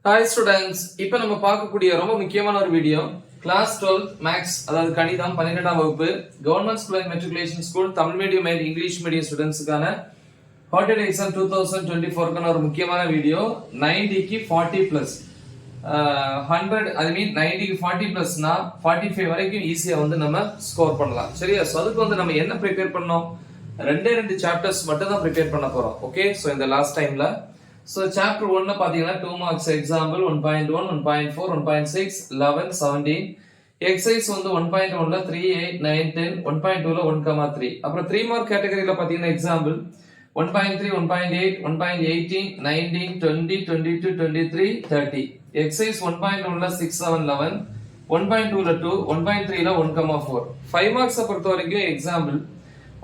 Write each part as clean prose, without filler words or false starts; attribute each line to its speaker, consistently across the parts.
Speaker 1: Hi students, இப்போ நம்ம பார்க்கக்கூடிய ரொம்ப முக்கியமான ஒரு வீடியோ கிளாஸ் 12 மேக்ஸ், அதாவது கணிதம் 12ஆம் வகுப்பு government school and matriculation school Tamil medium and English medium ஸ்டூடெண்ட்ஸ்க்கான ஹார்டட் எக்ஸாம் 2024க்கான ஒரு முக்கியமான வீடியோ. 90க்கு 40 பிளஸ் 100, ஐ மீன் 90க்கு 40 பிளஸ்னா 45 வரைக்கும் ஈஸியா வந்து நம்ம ஸ்கோர் பண்ணலாம். சரியா? ஸோ அதுக்கு வந்து நம்ம என்ன ப்ரிப்பேர் பண்ணோம்? ரெண்டு சாப்டர்ஸ் மட்டும் தான் ப்ரிப்பேர் பண்ண போறோம். ஓகே, ஸோ இந்த லாஸ்ட் டைம்ல So chapter 1 பாத்தீங்கன்னா 2 marks example 1.1 1.4 1.6 11 17 exercise வந்து 1.1 ல 3 8 9 10 1.2 ல 1,3 அப்புறம் 3 mark கேட்டகரியில பாத்தீங்கன்னா example 1.3 1.8 1.18 19 20 22 23 30 exercise 1.1 ல 6 7 11 1.2 ல 2 1.3 ல 1,4 5 marks பொறுத்த வரைக்கும் example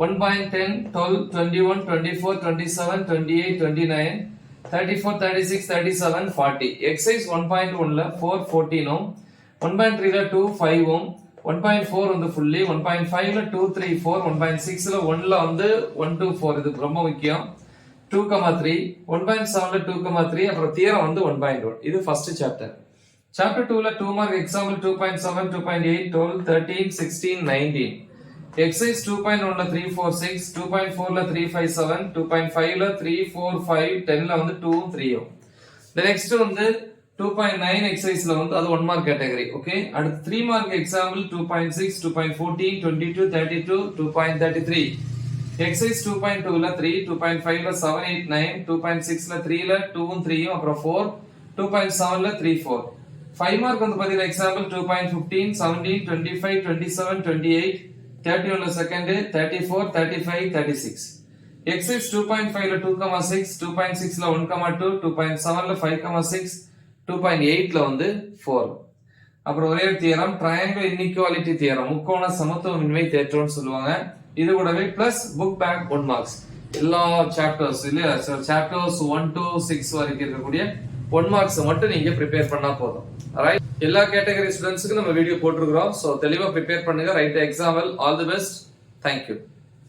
Speaker 1: 1.10 12 21 24 27 28 29 34, 36, 37, 40. Exercise 1.1 ல 4, 14 ohm, 1.3 ல 2, 5 ohm, 1.4 வந்து fully, 1.5 ல 2, 3, 4, 1.6 ல 1 ல வந்து 1, 2, 4 இது ரொம்ப முக்கியம். 2,3, 1.7 ல 2,3 அப்புறம் தியரம் வந்து 1.1. இது first chapter. Chapter 2 ல 2 mark example 2.7, 2.8, 12, 13, 16, 19. Exercise 2.1 ல 3 4 6 2.4 ல 3 5 7 2.5 ல 3 4 5 10 ல வந்து 2 3 the next வந்து 2.9 exercise ல வந்து அது 1 mark category. ஓகே, அடுத்து 3 mark example 2.6 2.14 22 32 2.33 exercise 2.2 ல 3 2.5 ல 7 8 9 2.6 ல 3 ல 2 3 அப்புறம் 4 2.7 ல 3 4 5 mark வந்து பாத்தீங்கன்னா example 2.15 17 25 27 28 31 ல செகண்ட் 34 35 36 exercise 2.5 ல 2,6 2.6 ல 1,2 2.7 ல 5,6 2.8 ல வந்து 4 அப்புறம் ஒரே தியரம் ட்ரையாங்கிள் இன்இக்வாலிட்டி தியரம், முக்கோண சமத்துவமின்மை தேற்றம்னு சொல்லுவாங்க. இது கூடவே பிளஸ் புக் பேக் 1 மார்க்ஸ் எல்லா சாப்டர்ஸ் இல்லையா? சாப்டர்ஸ் 1 to 6 வரைக்கும் இருக்கக்கூடிய 1 மார்க்ஸ் மட்டும் நீங்க ப்ரிப்பேர் பண்ணா போதும். ரைட், எல்லா கேட்டகரி ஸ்டூடெண்ட்ஸ்க்கு நம்ம வீடியோ போட்டுருக்கோம். ஸோ தெளிவாக ப்ரிப்பேர் பண்ணுங்க. Right example. All the best. Thank you.